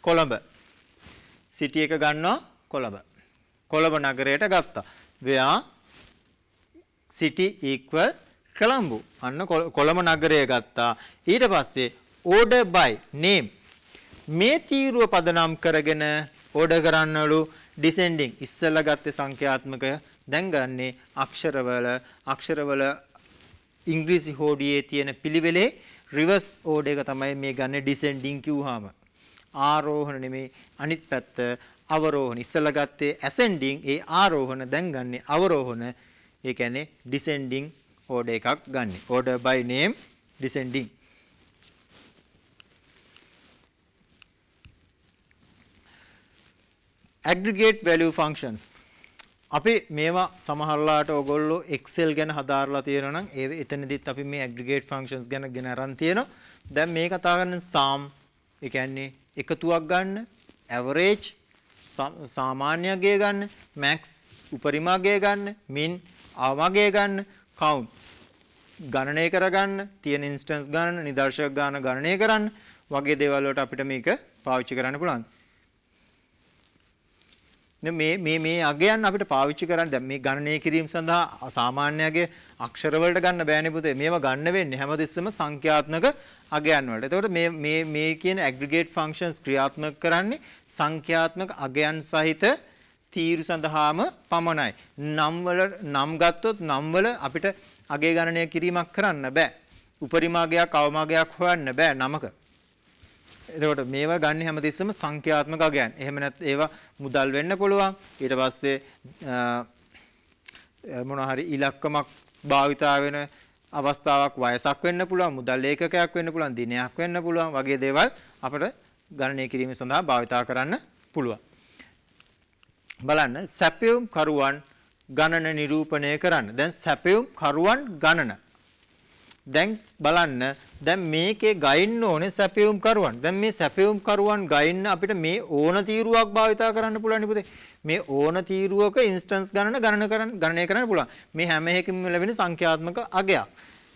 කොළඹ. city එක ගන්නවා කොළඹ. කොළඹ නගරයට ගත්තා. where city equal Colombo. අන්න කොළඹ නගරය ගත්තා. ඊට පස්සේ order by name මේ තීරුව පදනම් කරගෙන order කරන්නලු descending ඉස්සෙල්ලා ගත්තේ සංඛ්‍යාත්මක දැන් ගන්නේ අක්ෂරවල ඉංග්‍රීසි හෝඩියේ තියෙන පිළිවෙලේ reverse order එක තමයි මේ ගන්නේ descending කිව්වහම. ආරෝහණ නෙමේ අනිත් පැත්ත අවරෝහණ. ඉස්සෙල්ලා ගත්තේ ascending ඒ ආරෝහණ දැන් ගන්නේ අවරෝහණ. ඒ කියන්නේ descending order එකක් ගන්න. order by name descending. aggregate value functions. අපි මේවා සමහරලාට ඔයගොල්ලෝ Excel ගැන හදාarලා තියෙනවා නම් ඒ එතනදිත් අපි මේ aggregate functions ගැන අරන් තියෙනවා. දැන් මේ කතා කරන sum ඒ කියන්නේ එකතුවක් ගන්න, average සාමාන්‍යය ගන්න, max උපරිමය ගන්න, min අවමගය ගන්න, count ගණනය කරගන්න, තියෙන instance ගන්න, නිදර්ශක ගන්න ගණනය කරන්න වගේ දේවල් වලට අපිට මේක පාවිච්චි කරන්න පුළුවන්. මේ අගයන් අපිට පාවිච්චි කරන්න දැන් මේ ගණනය කිරීම සඳහා සාමාන්‍යයේ අක්ෂර වලට ගන්න බෑනේ පුතේ. මේවා ගන්න වෙන්නේ හැමදෙස්සම සංඛ්‍යාත්මක අගයන් වලට. එතකොට මේ කියන aggregate functions ක්‍රියාත්මක කරන්නේ සංඛ්‍යාත්මක අගයන් සහිත තීරු සඳහාම පමණයි. නම් ගත්තොත් නම් වල අපිට අගය ගණනය කිරීමක් කරන්න බෑ. උපරිම අගයක් අවමගයක් හොයන්න බෑ නමක. එතකොට මේවා ගන්න හැමතිස්සෙම සංඛ්‍යාත්මක අගයන්. එහෙම නැත්නම් ඒවා මුදල් වෙන්න පුළුවන්. ඊට පස්සේ මොන හරි ඉලක්කමක් භාවිතා වෙන අවස්ථාවක් වයසක් වෙන්න පුළුවන්. මුදල් ඒකකයක් වෙන්න පුළුවන්. දිනයක් වෙන්න පුළුවන්. වගේ දේවල් අපිට ගණනය කිරීම සඳහා භාවිතා කරන්න පුළුවන්. බලන්න සැපයුම් කරුවන් ගණන නිරූපණය කරන්න. දැන් සැපයුම් කරුවන් ගණන. දැන් බලන්න දැන් මේකේ ගයින්න ඕනේ සැපයුම් කරුවන්. දැන් මේ සැපයුම් කරුවන් ගයින්න අපිට මේ ඕන තීරුවක් භාවිතා කරන්න පුළුවන් නේ පුතේ. මේ ඕන තීරුවක ඉන්ස්ටන්ස් ගණනය කරන්න පුළුවන්. මේ හැම එකකින්ම ලැබෙන සංඛ්‍යාත්මක අගයක්.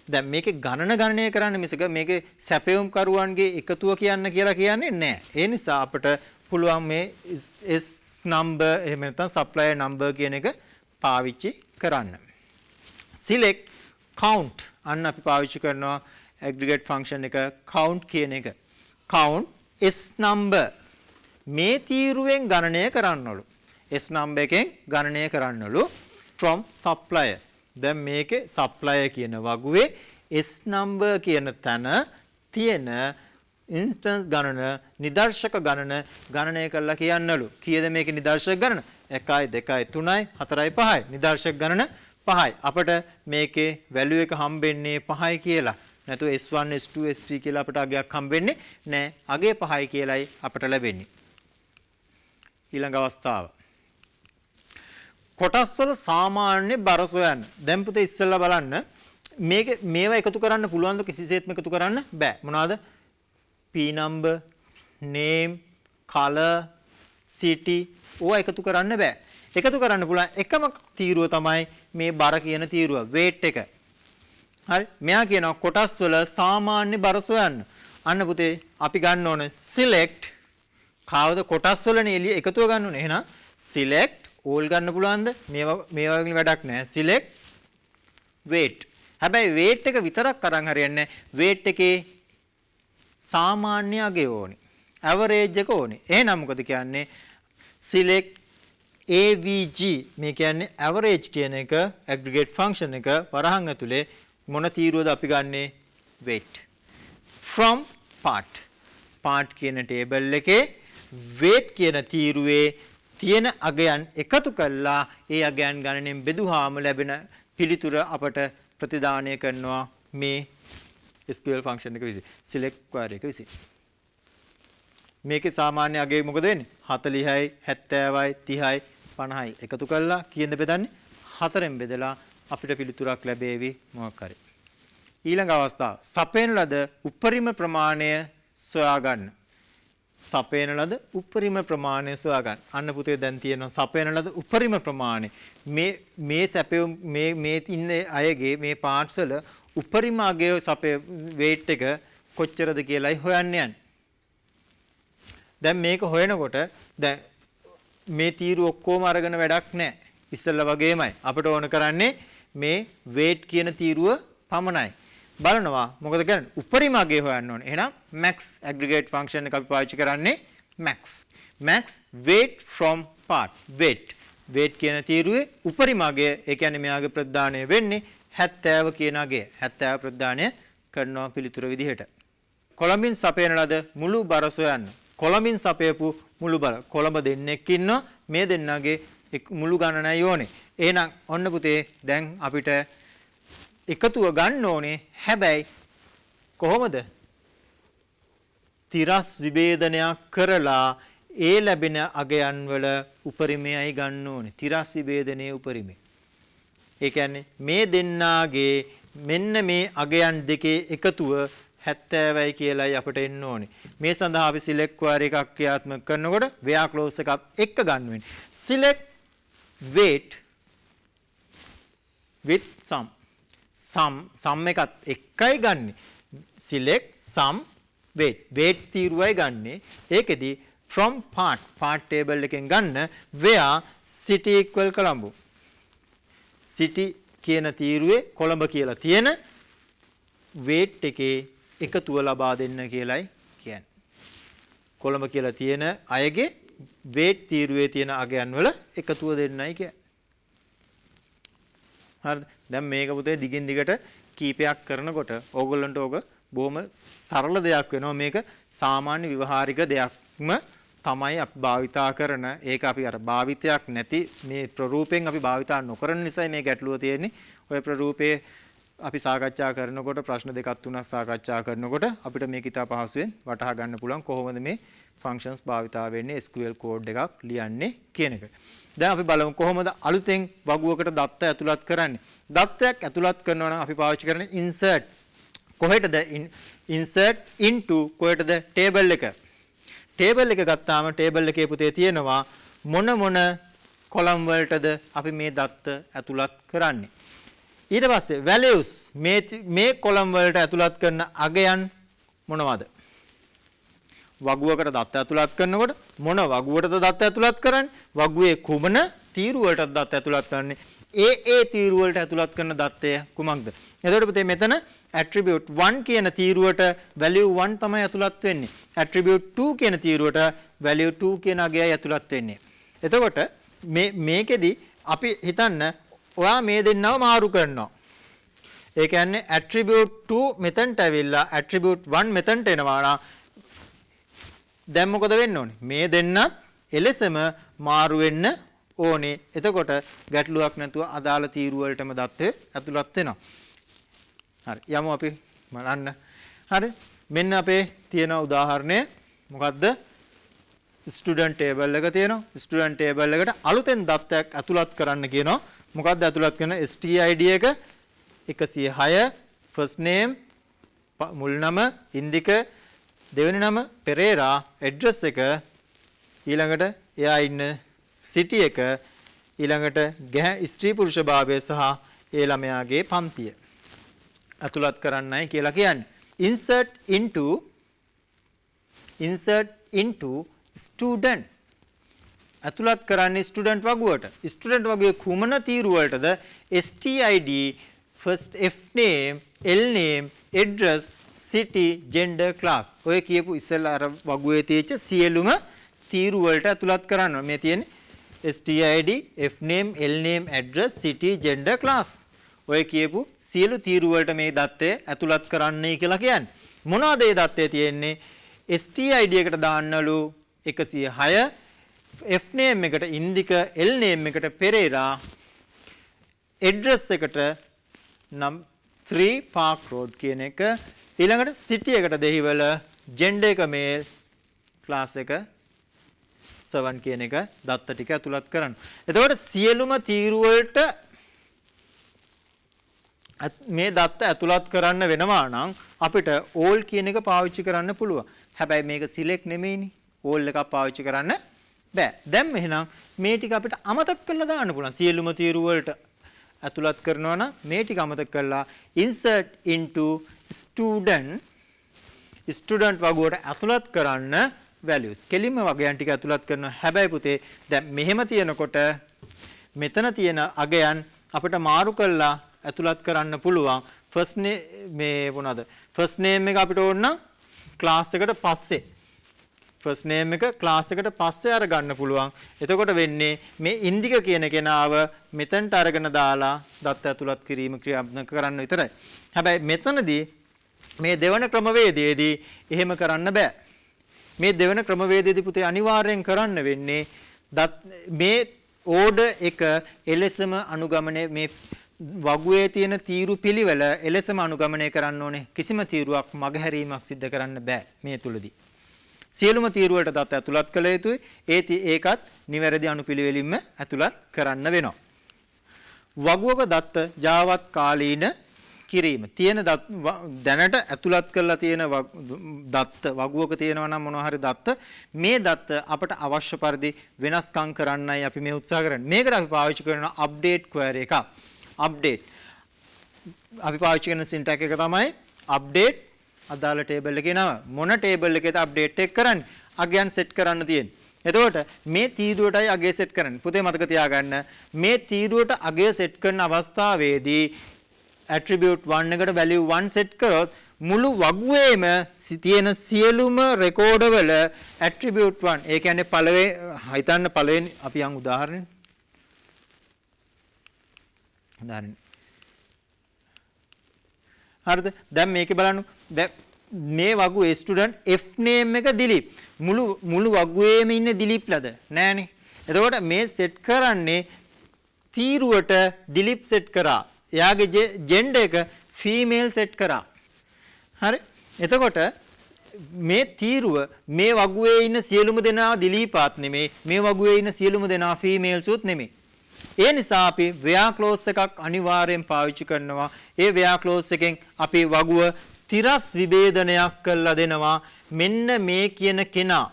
දැන් මේකේ ගණනය කරන්න මිසක මේකේ සැපයුම් කරුවන්ගේ එකතුව කියන්න කියලා කියන්නේ නැහැ. ඒ නිසා අපිට පුළුවන් මේ S number එහෙම නැත්නම් supplier number කියන එක පාවිච්චි කරන්න. select count අන්න අපි පාවිච්චි කරනවා aggregate function එක count කියන එක. count S number මේ තීරුවෙන් ගණනය කරන්නලු. S number එකෙන් ගණනය කරන්නලු from supplier. දැන් මේකේ supplier කියන වගුවේ S number කියන තැන තියෙන ඉන්ස්ටන්ස් ගණන නිදර්ශක ගණන ගණනය කරලා කියන්නලු. කීයද මේකේ නිදර්ශක ගණන? 1 2 3 4 5යි. නිදර්ශක ගණන 5යි. අපිට මේකේ වැලියු එක හම්බෙන්නේ 5යි කියලා. නැතු S1 S2 S3 කියලා අපිට අගයක් හම්බෙන්නේ නැහැ. අගේ 5යි කියලායි අපිට ලැබෙන්නේ. ඊළඟ අවස්ථාව. කොටස් වල සාමාන්‍ය බර සොයන්න. දැන් පුතේ ඉස්සෙල්ලා බලන්න මේවා එකතු කරන්න පුළුවන් ද? කිසිසේත්ම එකතු කරන්න බෑ. මොනවාද? P number, name, color, city ඕවා එකතු කරන්න බෑ. එකතු කරන්න පුළුවන් එකම තීරුව තමයි මේ බර කියන තීරුව weight එක. හරි. මෙයා කියනවා කොටස් වල සාමාන්‍ය බර සොයන්න. අන්න පුතේ අපි ගන්න ඕන select කාවද කොටස් වලනේ එළිය එකතුව ගන්න ඕනේ. එහෙනම් select all ගන්න පුළුවන්ද? මේවා වලින් වැඩක් නැහැ. select weight. හැබැයි weight එක විතරක් අරන් හරියන්නේ නැහැ. weight එකේ සාමාන්‍ය අගය ඕනේ. average එක ඕනේ. එහෙනම් මොකද කියන්නේ? select AVG මේ කියන්නේ average කියන එක aggregate function එක වරහන් ඇතුලේ මොන තීරුවද අපි ගන්නෙ? weight from part කියන table එකේ weight කියන තීරුවේ තියෙන අගයන් එකතු කළා ඒ අගයන් ගණනෙන් බෙදුවාම ලැබෙන පිළිතුර අපට ප්‍රතිදානය කරනවා මේ SQL function එක විසින් select query එක විසින්. මේකේ සාමාන්‍ය අගය මොකද වෙන්නේ? 40යි 70යි 30යි 50යි එකතු කළා කීයෙන්ද බෙදන්නේ? 4ෙන් බෙදලා අපිට පිළිතුරක් ලැබෙවි මොකක් හරි. ඊළඟ අවස්ථාව සපයන ලද උපරිම ප්‍රමාණය සොයා ගන්න. සපයන ලද උපරිම ප්‍රමාණය සොයා ගන්න. අන්න පුතේ දැන් තියෙනවා සපයන ලද උපරිම ප්‍රමාණය. මේ සැපයුම් මේ ඉන්නේ අයගේ මේ පාර්ට්ස් වල උපරිම අගයේ සපේ weight එක කොච්චරද කියලායි හොයන්න යන්නේ. දැන් මේක හොයනකොට දැන් මේ තීරු ඔක්කොම අරගෙන වැඩක් නැහැ. ඉස්සෙල්ලා වගේමයි. අපිට ඕන කරන්නේ මේ weight කියන තීරුව පමණයි. බලනවා මොකද කරන්නේ? උපරිම අගය හොයන්න ඕනේ. එහෙනම් max aggregate function එක අපි පාවිච්චි කරන්නේ max. max weight from part. weight කියන තීරුවේ උපරිම අගය ඒ කියන්නේ මෙයාගේ ප්‍රදානය වෙන්නේ 70 කියන අගය. 70 ප්‍රදානය කරනවා පිළිතුර විදිහට. කොළඹින් සපයන ලද මුළු බර සොයන්න. කොළඹින් සපයපු මුළු බර. කොළඹ දෙන්නෙක් ඉන්නවා. මේ දෙන්නාගේ මුළු ගණනයි ඕනේ. එහෙනම් ඔන්න පුතේ දැන් අපිට එකතුව ගන්න ඕනේ. හැබැයි කොහොමද? තිරස් විභේදනයක් කරලා ඒ ලැබෙන අගයන් වල උපරිමයයි ගන්න ඕනේ. තිරස් විභේදනයේ උපරිමය. ඒ කියන්නේ මේ දෙන්නාගේ මෙන්න මේ අගයන් දෙකේ එකතුව 70යි කියලායි අපිට එන්න ඕනේ. මේ සඳහා අපි select query එකක් ක්‍රියාත්මක කරනකොට where clause එකක් එක්ක ගන්න වෙන්නේ. select weight with sum එකත් එකයි ගන්නෙ. select sum weight තීරුවයි ගන්නෙ. ඒකෙදි from part table එකෙන් ගන්න where city equal Colombo. city කියන තීරුවේ කොළඹ කියලා තියෙන weight එකේ එකතුව ලබා දෙන්න කියලායි කියන්නේ. කොළඹ කියලා තියෙන අයගේ weight තීරුවේ තියෙන අගයන් වල එකතුව දෙන්නයි කියන්නේ. හරිද? දැන් මේක පුතේ දිගින් දිගට කීපයක් කරනකොට ඕගොල්ලන්ට ඕක බොහොම සරල දෙයක් වෙනවා. මේක සාමාන්‍ය ව්‍යවහාරික දෙයක්ම තමයි අපි භාවිතා කරන. ඒක අපි අර භාවිතයක් නැති මේ ප්‍රරූපයෙන් අපි භාවිතා නොකරන නිසා මේ ගැටලුව තියෙන්නේ. ඔය ප්‍රරූපයේ අපි සාකච්ඡා කරනකොට ප්‍රශ්න දෙකක් තුනක් සාකච්ඡා කරනකොට අපිට මේක ඉතා පහසුවෙන් වටහා ගන්න පුළුවන් කොහොමද මේ functions භාවිතා වෙන්නේ SQL code එකක් ලියන්නේ කියන එක. දැන් අපි බලමු කොහොමද අලුතෙන් වගුවකට දත්ත ඇතුළත් කරන්නේ. දත්තයක් ඇතුළත් කරනවා නම් අපි පාවිච්චි කරන්නේ insert. කොහෙටද insert into කොහෙටද table එක. table එක ගත්තාම table එකේ පුතේ තියෙනවා මොන කොලම් වලටද අපි මේ දත්ත ඇතුළත් කරන්නේ. ඊට පස්සේ values මේ කොලම් වලට ඇතුළත් කරන අගයන් මොනවද? වගුවකට දත්ත ඇතුළත් කරනකොට මොන වගුවටද දත්ත ඇතුළත් කරන්නේ? වගුවේ කුමන තීරු වලටද දත්ත ඇතුළත් කරන්නේ? ඒ තීරු වලට ඇතුළත් කරන දත්තය කුමක්ද? එතකොට පුතේ මෙතන attribute 1 කියන තීරුවට value 1 තමයි ඇතුළත් වෙන්නේ. attribute 2 කියන තීරුවට value 2 කියන අගයයි ඇතුළත් වෙන්නේ. එතකොට මේකෙදි අපි හිතන්න ඔයා මේ දෙන්නව මාරු කරනවා. ඒ කියන්නේ attribute 2 මෙතනට ඇවිල්ලා attribute 1 මෙතනට එනවා. දැන් මොකද වෙන්න ඕනේ? මේ දෙන්නත් එලෙසම මාරු වෙන්න ඕනේ. එතකොට ගැටලුවක් නැතුව අදාළ තීරු වලටම දත්තේ ඇතුළත් වෙනවා. හරි. යමු අපි බලන්න. හරි. මෙන්න අපේ තියෙන උදාහරණය මොකද්ද? ස්ටුඩන්ට් ටේබල් එක තියෙනවා. ස්ටුඩන්ට් ටේබල් එකට අලුතෙන් දත්තයක් ඇතුළත් කරන්න කියනවා. මොකද්ද ඇතුළත් කරන STID එක 106 first name මුල් නම ඉන්දික දෙවෙනි නම පෙරේරා ඇඩ්‍රස් එක ඊළඟට එයා ඉන්න සිටි එක ඊළඟට ස්ත්‍රී පුරුෂ භාවය සහ ඒ ළමයාගේ පන්තිය ඇතුළත් කරන්නයි කියලා කියන්නේ. insert into student ඇතුළත් කරන්නේ ස්ටුඩන්ට් වගුවට. ස්ටුඩන්ට් වගුවේ කුමන තීරු වලටද? STID first F name L name address city gender class. ඔය කියපු ඉස්සෙල්ලා අර වගුවේ තියෙච්ච සියලුම තීරු වලට ඇතුළත් කරනවා. මේ තියෙන්නේ STID F name L name address city gender class. ඔය කියපු සියලු තීරු වලට මේ දත්තය ඇතුළත් කරන්නයි කියලා කියන්නේ. මොනවාද මේ දත්තේ තියෙන්නේ? STID එකට දාන්නලු 106 F name එකට ඉන්දික L name එකට පෙරේරා address එකට නම් 3 Park Road කියන එක ඊළඟට city එකට දෙහිවල gender එක male class එක 7 කියන එක දත්ත ටික ඇතුළත් කරන්න. එතකොට සියලුම තීරු වලට මේ දත්ත ඇතුළත් කරන්න වෙනවා නම් අපිට all කියන එක පාවිච්චි කරන්න පුළුවන්. හැබැයි මේක select නෙමෙයිනේ. all එකක් පාවිච්චි කරන්න බෑ. දැන් එහෙනම් මේ ටික අපිට අමතක කරලා දාන්න පුළුවන්. සියලුම තීරු වලට ඇතුළත් කරනවා නම් මේ ටික අමතක කරලා insert into student වගුවට ඇතුළත් කරන්න values. කෙලින්ම වගයන් ටික ඇතුළත් කරනවා. හැබැයි පුතේ දැන් මෙහෙම තියෙනකොට මෙතන තියෙන අගයන් අපිට මාරු කරලා ඇතුළත් කරන්න පුළුවන්. first name මේ මොනවාද? first name එක අපිට ඕන නම් class එකට පස්සේ first name එක class එකට පස්සේ අරගන්න පුළුවන්. එතකොට වෙන්නේ මේ ඉන්දික කියන කෙනාව මෙතනට අරගෙන දාලා දත්ත ඇතුළත් කිරීම ක්‍රියාත්මක කරන්න විතරයි. හැබැයි මෙතනදී මේ දෙවන ක්‍රමවේදයේදී එහෙම කරන්න බෑ. මේ දෙවන ක්‍රමවේදයේදී පුතේ අනිවාර්යෙන් කරන්න වෙන්නේ මේ ඕඩර් එක එලෙසම අනුගමනය මේ වගුවේ තියෙන තීරු පිළිවෙල එලෙසම අනුගමනය කරන්න ඕනේ. කිසිම තීරුවක් මගහැරීමක් සිද්ධ කරන්න බෑ මේ තුලදී. සියලුම තීරු වලට දත්ත ඇතුළත් කළ යුතුයි. ඒකත් නිවැරදි අනුපිළිවෙලින්ම ඇතුළත් කරන්න වෙනවා. වගුවක දත්ත ජාවත් කාලීන කිරීම. තියෙන දැනට ඇතුළත් කරලා තියෙන දත්ත වගුවක තියෙනවා නම් මොනවා හරි දත්ත මේ දත්ත අපට අවශ්‍ය පරිදි වෙනස්කම් කරන්නයි අපි මේ උත්සාහ කරන්නේ. මේකට අපි පාවිච්චි කරන අප්ඩේට් query එක. අප්ඩේට් අපි පාවිච්චි කරන syntax එක තමයි අප්ඩේට් අදාළ ටේබල් එකේ නම. මොන ටේබල් එකේද අප්ඩේට් එක කරන්නේ? අගයන් සෙට් කරන්න තියෙන්නේ. එතකොට මේ තීරුවටයි අගය සෙට් කරන්නේ. පුතේ මතක තියාගන්න මේ තීරුවට අගය සෙට් කරන අවස්ථාවේදී attribute 1 එකට value 1 set කරොත් මුළු වගුවේම තියෙන සියලුම රෙකෝඩ වල attribute 1 ඒ කියන්නේ පළවෙනි අපි යන් උදාහරණයක් හරිද දැන් මේකේ බලන්න දැන් මේ වගුවේ ස්ටුඩන්ට් F name එක දිලීප් මුළු වගුවේම ඉන්නේ දිලීප්ලද නෑනේ එතකොට මේ සෙට් කරන්නේ තීරුවට දිලීප් සෙට් කරා එයාගේ ජෙන්ඩර් එක ෆීමේල් සෙට් කරා. හරි. එතකොට මේ තීරුව මේ වගුවේ ඉන්න සියලුම දෙනා දිලීපාත් නෙමෙයි. මේ වගුවේ ඉන්න සියලුම දෙනා ෆීමේල්ස්ුත් නෙමෙයි. ඒ නිසා අපි where clause එකක් අනිවාර්යෙන් පාවිච්චි කරනවා. ඒ where clause එකෙන් අපි වගුව තිරස් විභේදනයක් කරලා දෙනවා. මෙන්න මේ කියන කෙනා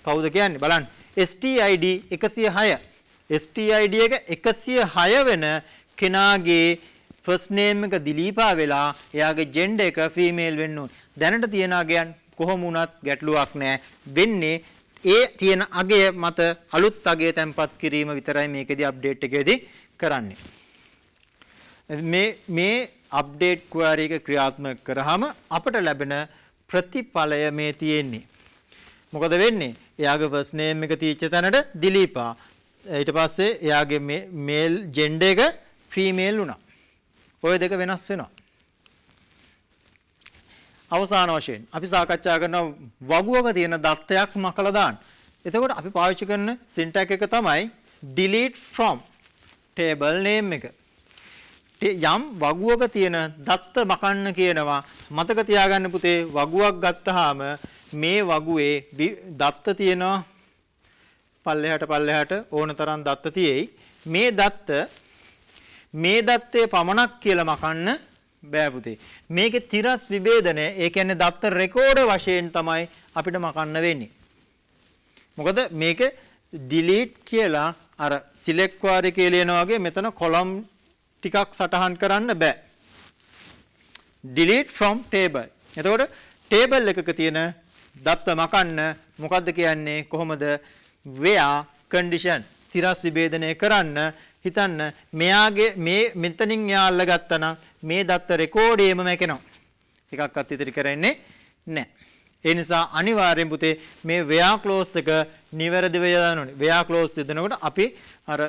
කවුද කියන්නේ බලන්න. STID 106. STID එක 106 වෙන කෙනාගේ ෆස්ට් නේම් එක දිලීපා වෙලා එයාගේ ජෙන්ඩර් එක ෆීමේල් වෙන්න ඕනේ. දැනට තියෙන අගයන් කොහොම වුණත් ගැටලුවක් නැහැ. වෙන්නේ ඒ තියෙන අගය මත අලුත් අගය තැන්පත් කිරීම විතරයි මේකෙදි අප්ඩේට් එකේදී කරන්නේ. මේ අප්ඩේට් query එක ක්‍රියාත්මක කරාම අපට ලැබෙන ප්‍රතිඵලය මේ තියෙන්නේ. මොකද වෙන්නේ? එයාගේ ෆස්ට් නේම් එක තීච්ච තැනට දිලීපා. ඊට පස්සේ එයාගේ මේල් ජෙන්ඩර් එක ෆීමේල් වුණා. ඔය දෙක වෙනස් වෙනවා. අවසාන වශයෙන් අපි සාකච්ඡා කරන වගුවක තියෙන දත්තයක් මකලා දාන්න. එතකොට අපි පාවිච්චි කරන syntax එක තමයි delete from table name එක. යම් වගුවක තියෙන දත්ත මකන්න කියනවා. මතක තියාගන්න පුතේ වගුවක් ගත්තාම මේ වගුවේ දත්ත තියෙනවා පල්ලෙහාට ඕන තරම් දත්ත තියෙයි. මේ දත්තේ පමණක් කියලා මකන්න බෑ පුතේ. මේකේ තිරස් විභේදනය ඒ කියන්නේ දත්ත රෙකෝඩර් වශයෙන් තමයි අපිට මකන්න වෙන්නේ. මොකද මේක delete කියලා අර select වාරේ කියලා එනවා වගේ මෙතන column ටිකක් සටහන් කරන්න බෑ. delete from table. එතකොට table එකක තියෙන දත්ත මකන්න මොකද්ද කියන්නේ කොහොමද where condition තිරස් විභේදනය කරන්න හිතන්න මෙයාගේ මේ මෙතනින් එයා අල්ලගත්තා නම් මේ දත්ත රෙකෝඩේම මැකෙනවා. එකක්වත් ඉතිරි කරන්නේ නැහැ. ඒ නිසා අනිවාර්යෙන් පුතේ මේ where clause එක නිවැරදිව යොදන්න ඕනේ. where clause යොදනකොට අපි අර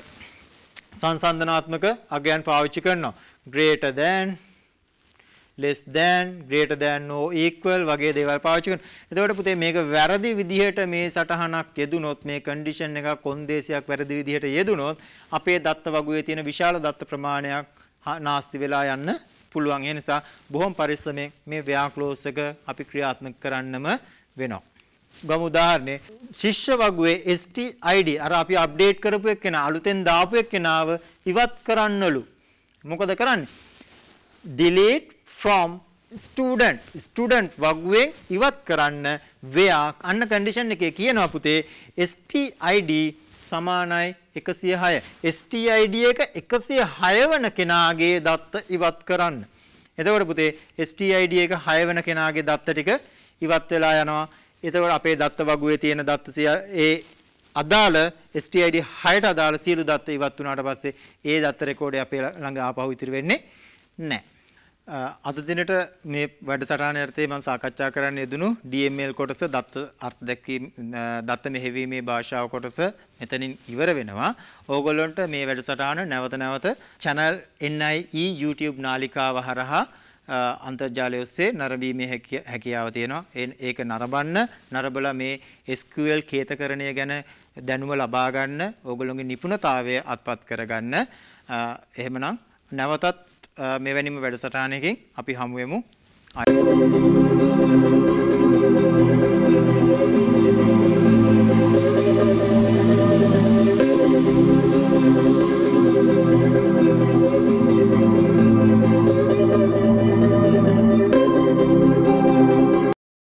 සංසන්දනාත්මක අගයන් පාවිච්චි කරනවා. greater than, less than, greater than, no, equal වගේ දේවල් පාවිච්චි කරනවා. එතකොට පුතේ මේක වැරදි විදිහට මේ සටහනක් යෙදුනොත් මේ කන්ඩිෂන් එකක් කොන්දේසියක් වැරදි විදිහට යෙදුනොත් අපේ දත්ත වගුවේ තියෙන විශාල දත්ත ප්‍රමාණයක් නාස්ති වෙලා යන්න පුළුවන්. ඒ නිසා බොහොම පරිස්සමෙන් මේ where clause එක අපි ක්‍රියාත්මක කරන්නම වෙනවා. ගමු උදාහරණේ ශිෂ්‍ය වගුවේ stid අර අපි අප්ඩේට් කරපු එක්කෙනා අලුතෙන් දාපු එක්කෙනාව ඉවත් කරන්නලු. මොකද කරන්නේ? delete from student වගුවේ ඉවත් කරන්න where අන්න කන්ඩිෂන් එකේ කියනවා පුතේ stid සමානයි 106. stid එක 106 වන කෙනාගේ දත්ත ඉවත් කරන්න. එතකොට පුතේ stid එක 6 වන කෙනාගේ දත්ත ටික ඉවත් වෙලා යනවා. එතකොට අපේ දත්ත වගුවේ තියෙන දත්ත ඒ අදාළ stid 6ට අදාළ සියලු දත්ත ඉවත් වුණාට පස්සේ ඒ දත්ත රෙකෝඩේ අපේ ළඟ ආපහු ඉතිරි වෙන්නේ නැහැ. අද දිනට මේ වැඩසටහන යටතේ මම සාකච්ඡා කරන්න යෙදුණු DML කොටස දත්ත අර්ථ දැක්වීම දත්ත මෙහෙවීමේ භාෂාව කොටස මෙතනින් ඉවර වෙනවා. ඕගොල්ලන්ට මේ වැඩසටහන නැවත channel NIE YouTube නාලිකාව හරහා අන්තර්ජාලය ඔස්සේ නරඹීමේ හැකියාව තියෙනවා. ඒක නරඹලා මේ SQL කේතකරණය ගැන දැනුම ලබා ගන්න ඕගොල්ලෝගේ නිපුණතාවය අත්පත් කරගන්න. එහෙමනම් නැවතත් මෙවැනිම වැඩසටහනකින් අපි හමු වෙමු.